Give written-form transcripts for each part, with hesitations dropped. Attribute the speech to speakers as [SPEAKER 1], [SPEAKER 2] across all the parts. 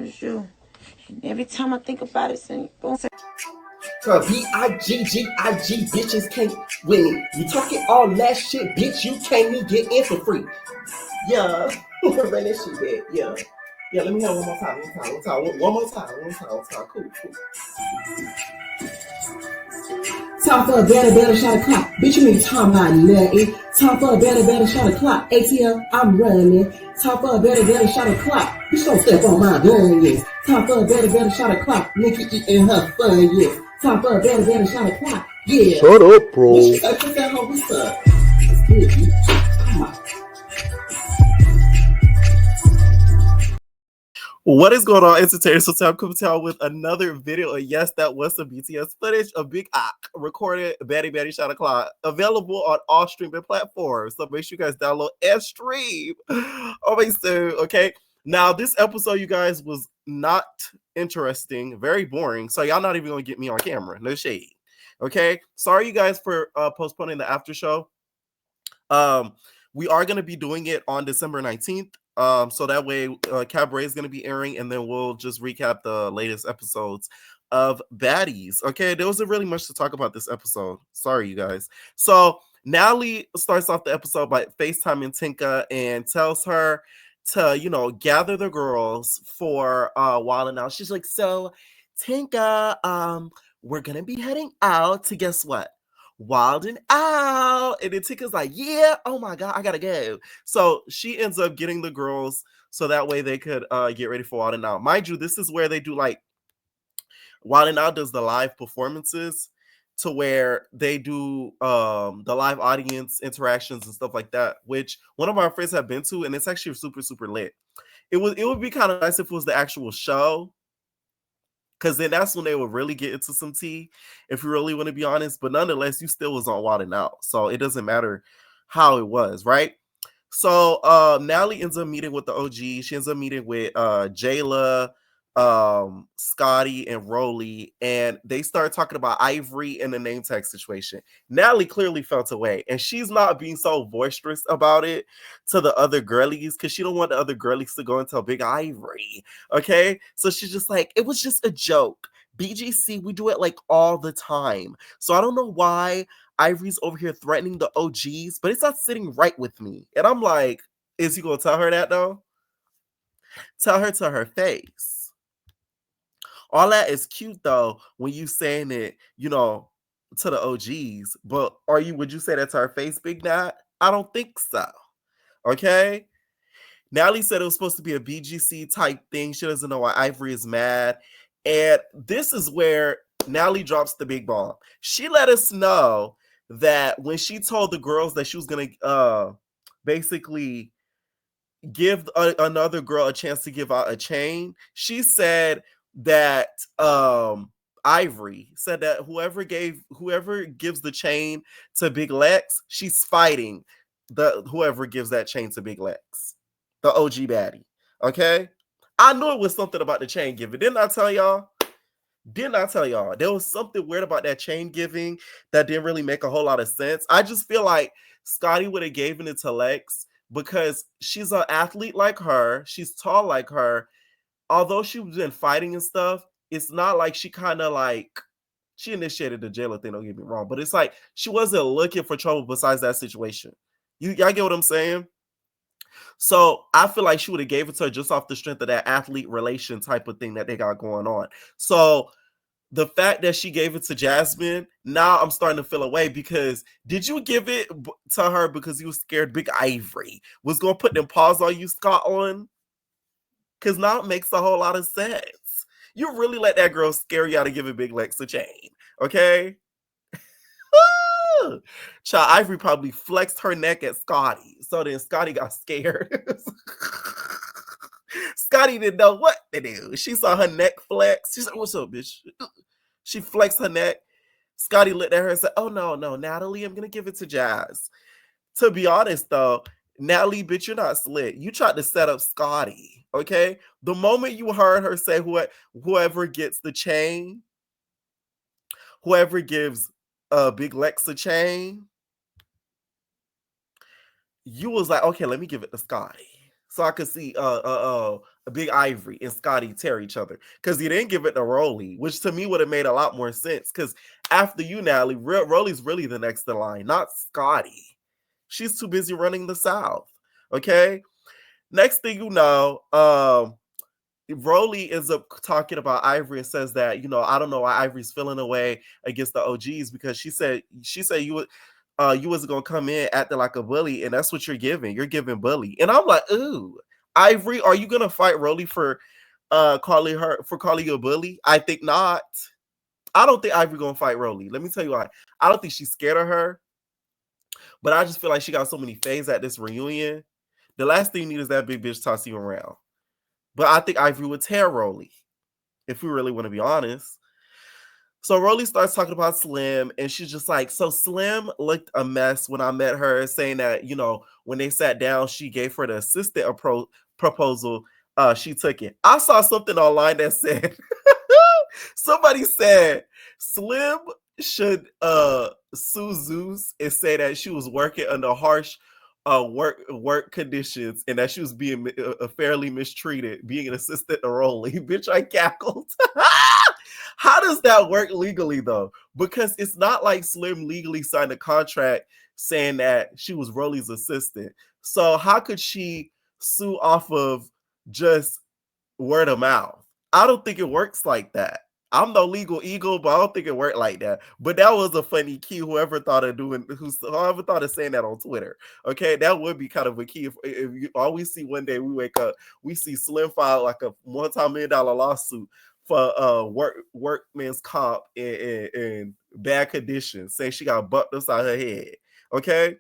[SPEAKER 1] it's you. And every time I think about it, boom.
[SPEAKER 2] B-I-G-G-I-G, bitches can't win it. You talking all that shit, bitch, you can't even get in for free. Yeah, run that shit back. Yeah. Yeah, let me have one more time. One more time. Cool. Time for a better shot of clock. Bitch, you ain't talking about nothing. Time for a better shot of clock. ATL, I'm running. Time for a better shot of clock. Bitch, don't step on my gun, yes. Time for a better shot of clock. Nikki eating her fun, yes. Time for a better shot of clock. Yeah.
[SPEAKER 3] Shut up, bro.
[SPEAKER 2] What you say? That hoe, what's up? It's good, bitch. Come on.
[SPEAKER 4] What is going on, entertainers? So I'm coming to y'all with another video. And yes, that was some BTS footage of Big Ak recorded Baddy Shot O'Clock, available on all streaming platforms. So make sure you guys download and stream. Always do, okay? Now, this episode, you guys, was not interesting, very boring. So y'all not even gonna get me on camera. No shade. Okay. Sorry, you guys, for postponing the after show. We are gonna be doing it on December 19th. So that way Cabaret is going to be airing, and then we'll just recap the latest episodes of Baddies. Okay, there wasn't really much to talk about this episode. Sorry, you guys. So Natalie starts off the episode by FaceTiming Tinka and tells her to, gather the girls for Wild and Out. She's like, so Tinka, we're going to be heading out to guess what? Wild and Out. And then Tinka's like, yeah, oh my God, I gotta go. So she ends up getting the girls so that way they could get ready for Wild and Out. Mind you, this is where they do like Wild and Out does the live performances to where they do the live audience interactions and stuff like that, which one of my friends have been to, and it's actually super, super lit. It would be kind of nice if it was the actual show, because then that's when they would really get into some tea, if you really want to be honest. But nonetheless, you still was on Wild and Out. So it doesn't matter how it was, right? So Natalie ends up meeting with the OG. She ends up meeting with Jayla, Scotty, and Rolly. And they start talking about Ivory and the name tag situation. Natalie clearly felt away. And she's not being so boisterous about it to the other girlies, because she don't want the other girlies to go and tell Big Ivory. Okay? So she's just like, it was just a joke. BGC, we do it like all the time. So I don't know why Ivory's over here threatening the OGs, but it's not sitting right with me. And I'm like, is he gonna tell her that though? Tell her to her face. All that is cute though when you saying it, to the OGs. But would you say that to her face, Big Nat? I don't think so. Okay. Natalie said it was supposed to be a BGC type thing. She doesn't know why Ivory is mad. And this is where Natalie drops the big bomb. She let us know that when she told the girls that she was going to basically give another girl a chance to give out a chain, she said that Ivory said that whoever gives the chain to Big Lex, she's fighting whoever gives that chain to Big Lex, the OG baddie. Okay? I knew it was something about the chain giving. Didn't I tell y'all? There was something weird about that chain giving that didn't really make a whole lot of sense. I just feel like Scotty would have given it to Lex because she's an athlete like her. She's tall like her. Although she's been fighting and stuff, it's not like she initiated the jailer thing, don't get me wrong. But it's like she wasn't looking for trouble besides that situation. Y'all get what I'm saying? So I feel like she would have gave it to her just off the strength of that athlete relation type of thing that they got going on. So the fact that she gave it to Jasmine, now I'm starting to feel away, because did you give it to her because you was scared Big Ivory was going to put them paws on you, Scotland? Because now it makes a whole lot of sense. You really let that girl scare you out of giving Big Lex a chain, okay? Child, Ivory probably flexed her neck at Scotty. So then Scotty got scared. Scotty didn't know what to do. She saw her neck flex. She said, what's up, bitch? She flexed her neck. Scotty looked at her and said, oh, no, Natalie, I'm going to give it to Jazz. To be honest, though, Natalie, bitch, you're not slick. You tried to set up Scotty, okay? The moment you heard her say whoever gets the chain, whoever gives Big Lex a chain, you was like, okay, let me give it to Scotty. So I could see Big Ivory and Scotty tear each other because he didn't give it to Rolly, which to me would have made a lot more sense. Because after you, Natalie, Rolly's really the next in line, not Scotty. She's too busy running the South. Okay. Next thing you know, Rolly ends up talking about Ivory and says that, I don't know why Ivory's feeling away against the OGs because she said you wasn't gonna come in acting like a bully, and that's what you're giving. You're giving bully. And I'm like, ooh, Ivory, are you gonna fight Rolly for calling you a bully? I think not. I don't think Ivory gonna fight Rolly. Let me tell you why. I don't think she's scared of her, but I just feel like she got so many faves at this reunion. The last thing you need is that big bitch tossing you around. But I think Ivory would tear Rolly, if we really want to be honest. So Rolly starts talking about Slim, and she's just like, so Slim looked a mess when I met her, saying that, when they sat down, she gave her the assistant proposal. She took it. I saw something online that said, somebody said Slim should sue Zeus and say that she was working under harsh work conditions and that she was being fairly mistreated, being an assistant to Rolly. Bitch, I cackled. How does that work legally though? Because it's not like Slim legally signed a contract saying that she was Rolly's assistant. So how could she sue off of just word of mouth? I don't think it works like that. I'm no legal eagle, but I don't think it worked like that. But that was a funny key. Whoever thought of saying that on Twitter. Okay, that would be kind of a key. If you always see one day we wake up, we see Slim file like a multi-million-dollar lawsuit for workman's comp in bad conditions, saying she got bucked upside her head. Okay,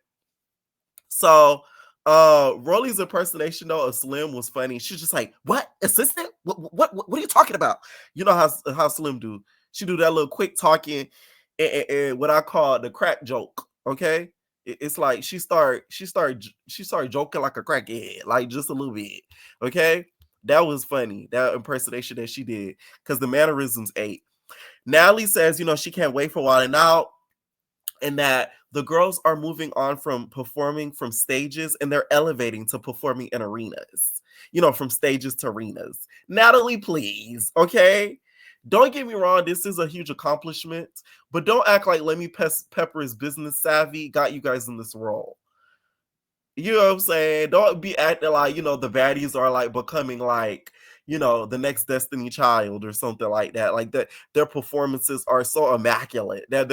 [SPEAKER 4] so Rolly's impersonation though of Slim was funny. She's just like, "What assistant? What are you talking about?" You know how Slim do. She do that little quick talking and what I call the crack joke. Okay, it's like she started joking like a crackhead, like just a little bit. Okay, that was funny. That impersonation that she did because the mannerisms ate. Natalie says, she can't wait for Wild 'N Out, and that the girls are moving on from performing from stages and they're elevating to performing in arenas, from stages to arenas. Natalie, please, okay? Don't get me wrong, this is a huge accomplishment, but don't act like Lemmy Pepper is business savvy, got you guys in this role. You know what I'm saying? Don't be acting like, the baddies are like becoming like, the next Destiny Child or something like that. Like that, their performances are so immaculate that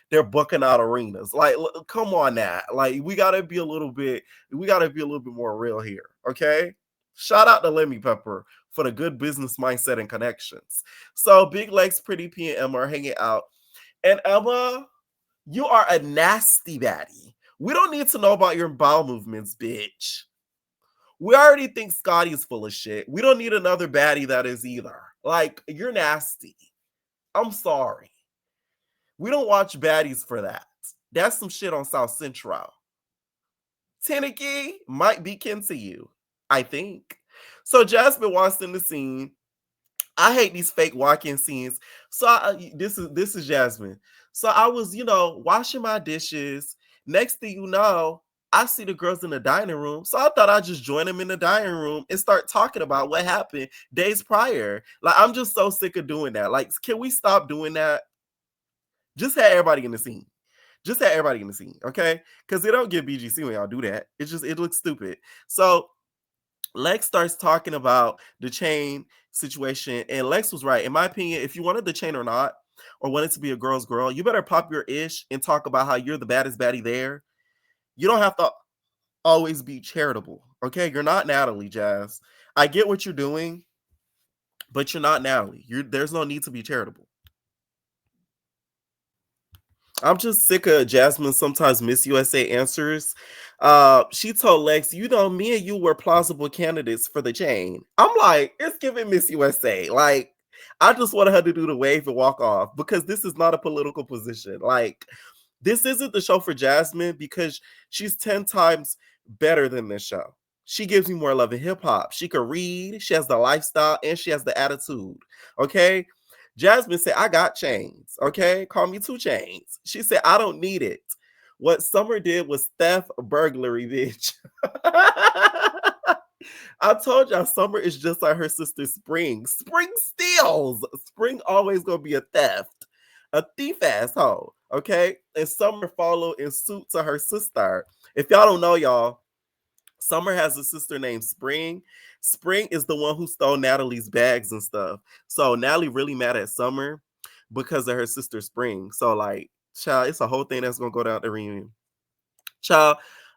[SPEAKER 4] they're booking out arenas. Like, come on now. Like, we gotta be a little bit more real here. Okay. Shout out to Lemmy Pepper for the good business mindset and connections. So Big Legs, Pretty P, and Emma are hanging out. And Emma, you are a nasty baddie. We don't need to know about your bowel movements, bitch. We already think Scotty is full of shit. We don't need another baddie that is either. Like, you're nasty. I'm sorry. We don't watch baddies for that. That's some shit on South Central. Tenneke might be kin to you, I think. So Jasmine walks in the scene. I hate these fake walk-in scenes. So this is Jasmine. So I was, washing my dishes. Next thing you know, I see the girls in the dining room. So I thought I'd just join them in the dining room and start talking about what happened days prior. Like, I'm just so sick of doing that. Like, can we stop doing that? Just have everybody in the scene. Just have everybody in the scene, okay? Because they don't get BGC when y'all do that. It looks stupid. So Lex starts talking about the chain situation, and Lex was right. In my opinion, if you wanted the chain or not, or wanted to be a girl's girl, you better pop your ish and talk about how you're the baddest baddie there. You don't have to always be charitable, okay? You're not Natalie, Jazz. I get what you're doing, but you're not Natalie. There's no need to be charitable. I'm just sick of Jasmine sometimes Miss USA answers. She told Lex, me and you were plausible candidates for the chain. I'm like, it's giving Miss USA. Like, I just wanted her to do the wave and walk off because this is not a political position. Like, this isn't the show for Jasmine because she's 10 times better than this show. She gives me more love in hip hop. She can read, she has the lifestyle, and she has the attitude. Okay? Jasmine said, I got chains. Okay? Call me 2 Chains. She said, I don't need it. What Summer did was theft, burglary, bitch. I told y'all Summer is just like her sister Spring. Spring steals. Spring always gonna be a theft. A thief asshole. Okay? And Summer follow in suit to her sister. If y'all don't know, y'all, Summer has a sister named Spring. Spring is the one who stole Natalie's bags and stuff. So Natalie really mad at Summer because of her sister Spring. So like, child, it's a whole thing that's gonna go down at the reunion. Child,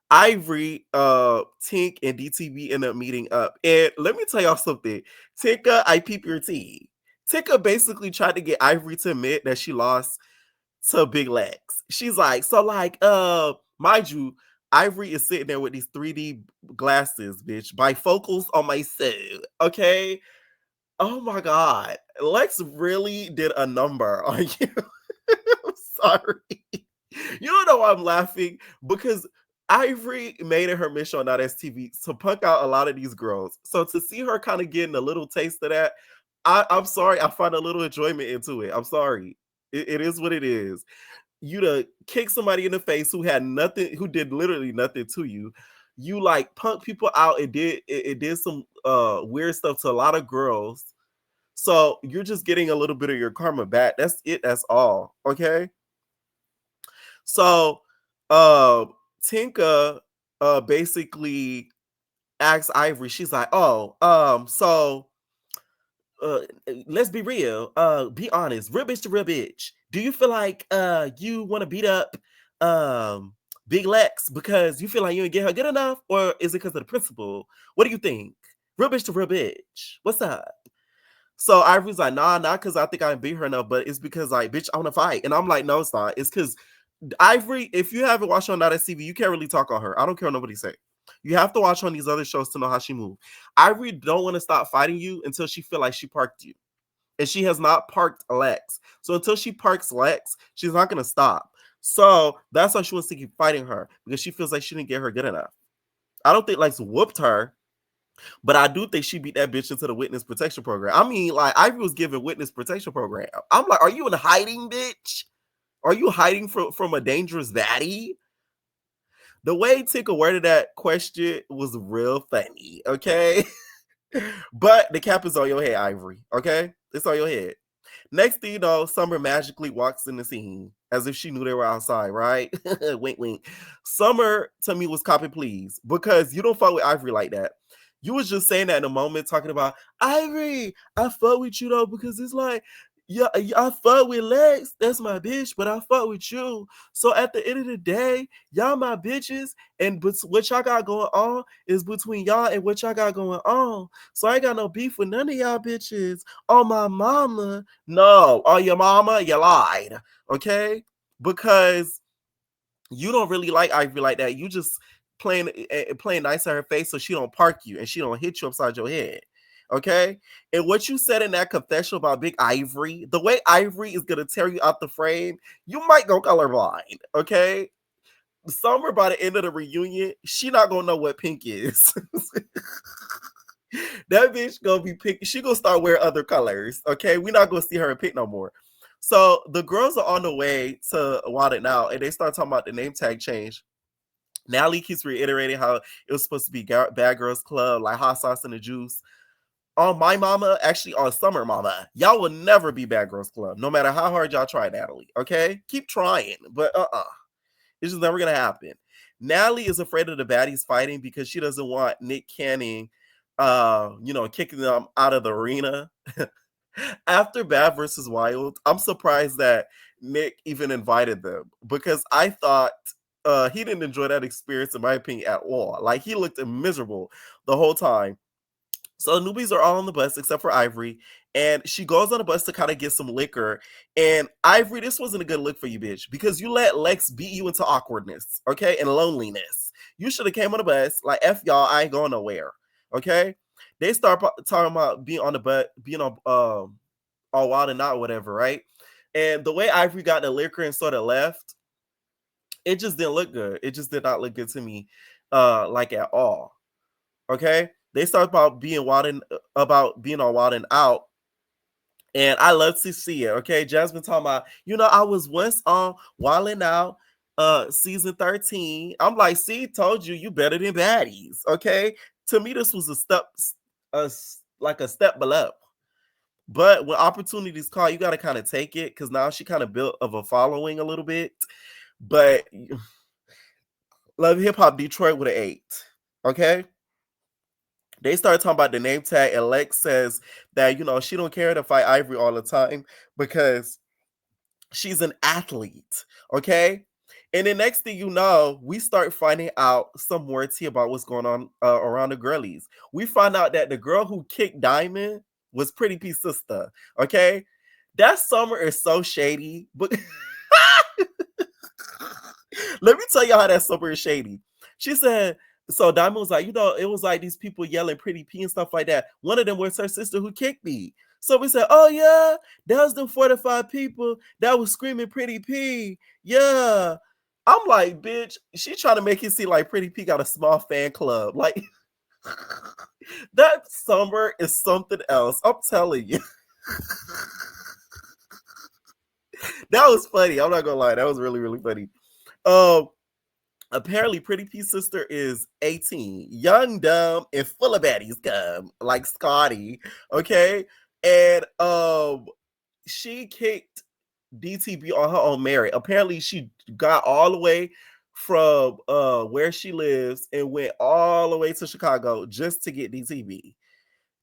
[SPEAKER 4] Ivory, Tink, and DTV end up meeting up. And let me tell y'all something. Tinka, I peep your tea. Tinka basically tried to get Ivory to admit that she lost to Big Lex. She's like, so like, mind you, Ivory is sitting there with these 3D glasses, bitch, bifocals on my suit. Okay. Oh my God. Lex really did a number on you. I'm sorry. You know why I'm laughing? Because Ivory made it her mission on .stv to punk out a lot of these girls. So to see her kind of getting a little taste of that, I'm sorry. I find a little enjoyment into it. I'm sorry. It is what it is. You to kick somebody in the face who had nothing, who did literally nothing to you. You like punk people out. It did some weird stuff to a lot of girls. So you're just getting a little bit of your karma back. That's it. That's all. Okay. So Tinka basically asks Ivory, she's like, oh, so let's be real. Be honest. Real bitch to real bitch. Do you feel like you want to beat up Big Lex because you feel like you didn't get her good enough? Or is it because of the principal? What do you think? Real bitch to real bitch. What's up? So Ivory's like, nah, not because I think I beat her enough, but it's because like, bitch, I want to fight. And I'm like, no, it's not. It's because Ivory, if you haven't watched on .tv, you can't really talk on her. I don't care what nobody say. You have to watch on these other shows to know how she moves. Ivory don't want to stop fighting you until she feel like she parked you. And she has not parked Lex. So until she parks Lex, she's not going to stop. So that's why she wants to keep fighting her, because she feels like she didn't get her good enough. I don't think Lex whooped her, but I do think she beat that bitch into the witness protection program. I mean, like, Ivory was given witness protection program. I'm like, are you in hiding, bitch? Are you hiding from a dangerous baddie? The way Tinka worded that question was real funny, okay? But the cap is on your head, Ivory, okay? It's on your head. Next thing you know, Summer magically walks in the scene as if she knew they were outside, right? Wink, wink. Summer, to me, was copy please, because you don't fuck with Ivory like that. You was just saying that in a moment, talking about, Ivory, I fuck with you though, because it's like, yeah, I fuck with Lex, that's my bitch, but I fuck with you. So at the end of the day, y'all my bitches, and what y'all got going on is between y'all and what y'all got going on. So I ain't got no beef with none of y'all bitches. Oh, my mama. No, oh, your mama, you lied, okay? Because you don't really like Ivy like that. You just playing nice in her face so she don't park you and she don't hit you upside your head. Okay. And what you said in that confession about Big Ivory, the way Ivory is gonna tear you out the frame, you might go colorblind. Okay. Summer, by the end of the reunion, she not gonna know what pink is. That bitch gonna be pink. She gonna start wearing other colors. Okay. We're not gonna see her in pink no more. So the girls are on the way to Wild It Now, and they start talking about the name tag change. Natalie keeps reiterating how it was supposed to be Bad Girls Club, like hot sauce and the juice. On my mama, actually on Summer Mama, y'all will never be Bad Girls Club, no matter how hard y'all try, Natalie. Okay? Keep trying, but it's just never gonna happen. Natalie is afraid of the baddies fighting because she doesn't want Nick Canning, kicking them out of the arena. After Bad versus Wild, I'm surprised that Nick even invited them, because I thought he didn't enjoy that experience, in my opinion, at all. Like, he looked miserable the whole time. So the newbies are all on the bus except for Ivory, and she goes on the bus to kind of get some liquor. And Ivory, this wasn't a good look for you, bitch, because you let Lex beat you into awkwardness, okay, and loneliness. You should have came on the bus like, F y'all, I ain't going nowhere, okay? They start talking about being on the bus, being on all Wild and Out, whatever, right? And the way Ivory got the liquor and sort of left, it just didn't look good. It just did not look good to me, like at all. Okay, they start about being on Wild and Out, and I love to see it. Okay, Jasmine talking about, I was once on Wild and Out, season 13. I'm like, see, told you better than Baddies. Okay, To me, this was like a step below. But when opportunities call, you got to kind of take it, because now she kind of built of a following a little bit. But Love Hip Hop Detroit with an 8. Okay. They started talking about the name tag, and Lex says that, she don't care to fight Ivory all the time because she's an athlete. Okay. And the next thing you know, we start finding out some more tea about what's going on around the girlies. We find out that the girl who kicked Diamond was Pretty P's sister. Okay. That summer is so shady. But let me tell you how that summer is shady. She said, so Diamond was like, it was like these people yelling Pretty P and stuff like that. One of them was her sister who kicked me. So we said, oh yeah, that was the 45 people that was screaming Pretty P. Yeah. I'm like, bitch, she trying to make it seem like Pretty P got a small fan club. Like, that summer is something else. I'm telling you. That was funny. I'm not gonna lie. That was really, really funny. Apparently, Pretty P's sister is 18, young, dumb, and full of baddies gum, like Scotty. Okay, and she kicked DTB on her own merit. Apparently, she got all the way from where she lives and went all the way to Chicago just to get DTB.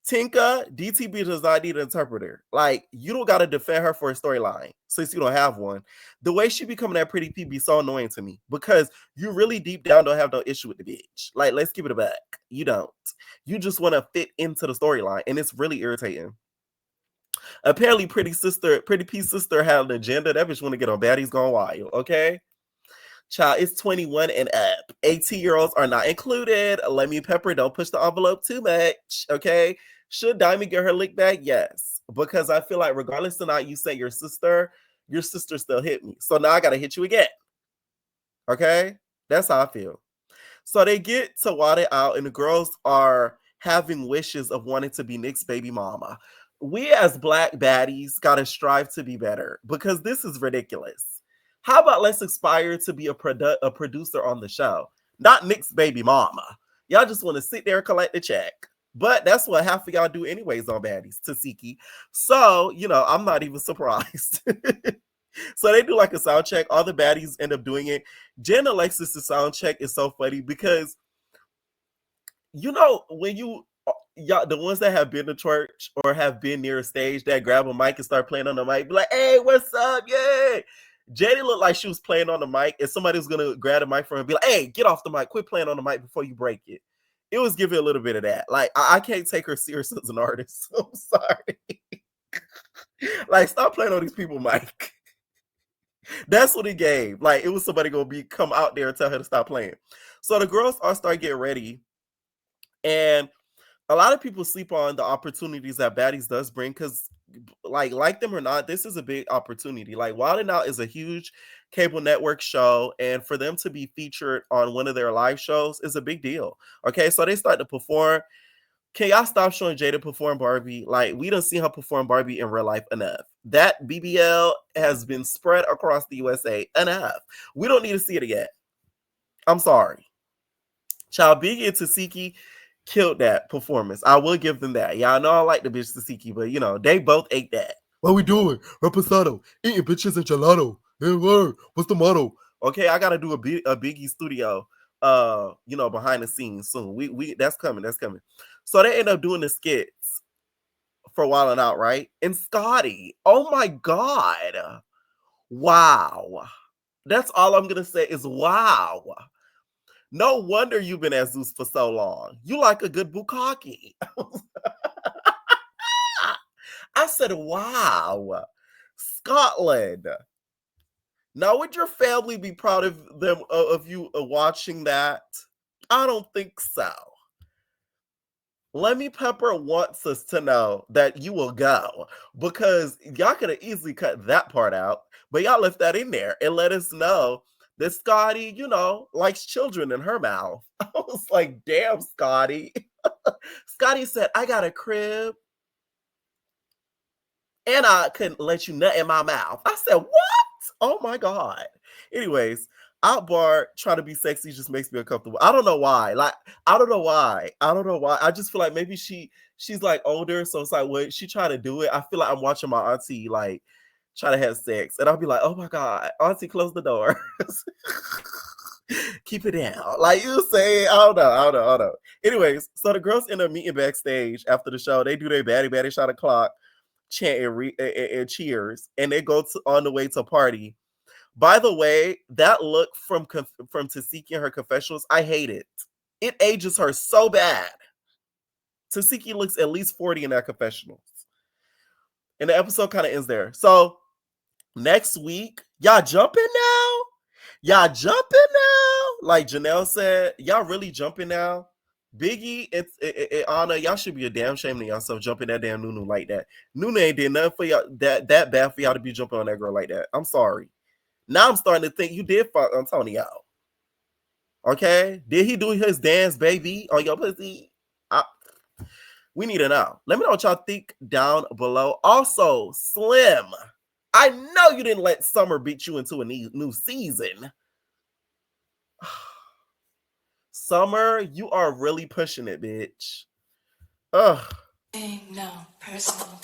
[SPEAKER 4] Tinka, DTB does not need an interpreter. Like, you don't got to defend her for a storyline since you don't have one. The way she becoming that Pretty P be so annoying to me because you really deep down don't have no issue with the bitch. Like, let's give it a back. You don't. You just want to fit into the storyline, and it's really irritating. Apparently, Pretty P's sister had an agenda. That bitch want to get on Baddies Gone Wild, okay? Child, it's 21 and up. 18-year-olds are not included. Lemmy Pepper, don't push the envelope too much, okay? Should Diamond get her lick back? Yes. Because I feel like regardless of not you say your sister still hit me. So now I got to hit you again. Okay? That's how I feel. So they get to Wada out, and the girls are having wishes of wanting to be Nick's baby mama. We as Black baddies got to strive to be better because this is ridiculous. How about let's aspire to be a producer on the show, not Nick's baby mama. Y'all just want to sit there and collect the check. But that's what half of y'all do anyways on Baddies, Tasiki. So, I'm not even surprised. So they do like a sound check. All the baddies end up doing it. Jen Alexis' sound check is so funny because, when y'all, the ones that have been to church or have been near a stage that grab a mic and start playing on the mic, be like, hey, what's up? Yeah. Jenny looked like she was playing on the mic and somebody was going to grab the mic from her and be like, hey, get off the mic. Quit playing on the mic before you break it. It was giving a little bit of that. Like, I can't take her serious as an artist. I'm sorry. Like, stop playing on these people, mic. That's what it gave. Like, it was somebody going to come out there and tell her to stop playing. So the girls all start getting ready. And a lot of people sleep on the opportunities that Baddies does bring because, like them or not, this is a big opportunity. Like, Wild 'N Out is a huge cable network show, and for them to be featured on one of their live shows is a big deal. Okay, so they start to perform. Can y'all stop showing Jada perform Barbie? Like, we don't see her perform Barbie in real life enough. That BBL has been spread across the USA enough. We don't need to see it again. I'm sorry. Child, Biggie and Tasiki killed that performance. I will give them that. Y'all know I like the bitch Tasiki, but they both ate that. What we doing? Reposado. Eating bitches and gelato. What's the motto? Okay, I gotta do a Biggie studio behind the scenes soon. We that's coming. So they end up doing the skits for Wild 'N Out, right? And Scotty, oh my God. Wow. That's all I'm gonna say is wow. No wonder you've been at Zeus for so long. You like a good bukkake. I said, wow. Scotland. Now, would your family be proud of you watching that? I don't think so. Lemmy Pepper wants us to know that you will go because y'all could have easily cut that part out, but y'all left that in there and let us know that Scotty, likes children in her mouth. I was like, damn, Scotty. Scotty said, I got a crib and I couldn't let you nut in my mouth. I said, what? Oh my God. Anyways, Akbar trying to be sexy just makes me uncomfortable. I don't know why. Like, I don't know why. I just feel like maybe she's like older, so it's like when she try to do it, I feel like I'm watching my auntie like try to have sex, and I'll be like, oh my god, auntie, close the door. Keep it down. Like you say, I don't know. Anyways, so the girls end up meeting backstage after the show. They do their baddie shot o'clock chant and cheers, and they go on the way to party. By the way, that look from Tasiki and her confessionals, I hate it. It ages her so bad. Tasiki looks at least 40 in that confessionals. And the episode kind of ends there. So next week, y'all jumping now? Y'all jumping now? Like Janelle said, y'all really jumping now? Biggie and Anna, y'all should be a damn shame to yourself jumping that damn Nunu like that. Nunu ain't did nothing for y'all that bad for y'all to be jumping on that girl like that. I'm sorry. Now I'm starting to think you did fuck Antonio. Okay? Did he do his dance, baby, on your pussy? We need to know. Let me know what y'all think down below. Also, Slim, I know you didn't let summer beat you into a new season. Summer, you are really pushing it, bitch. Ugh.
[SPEAKER 3] No personal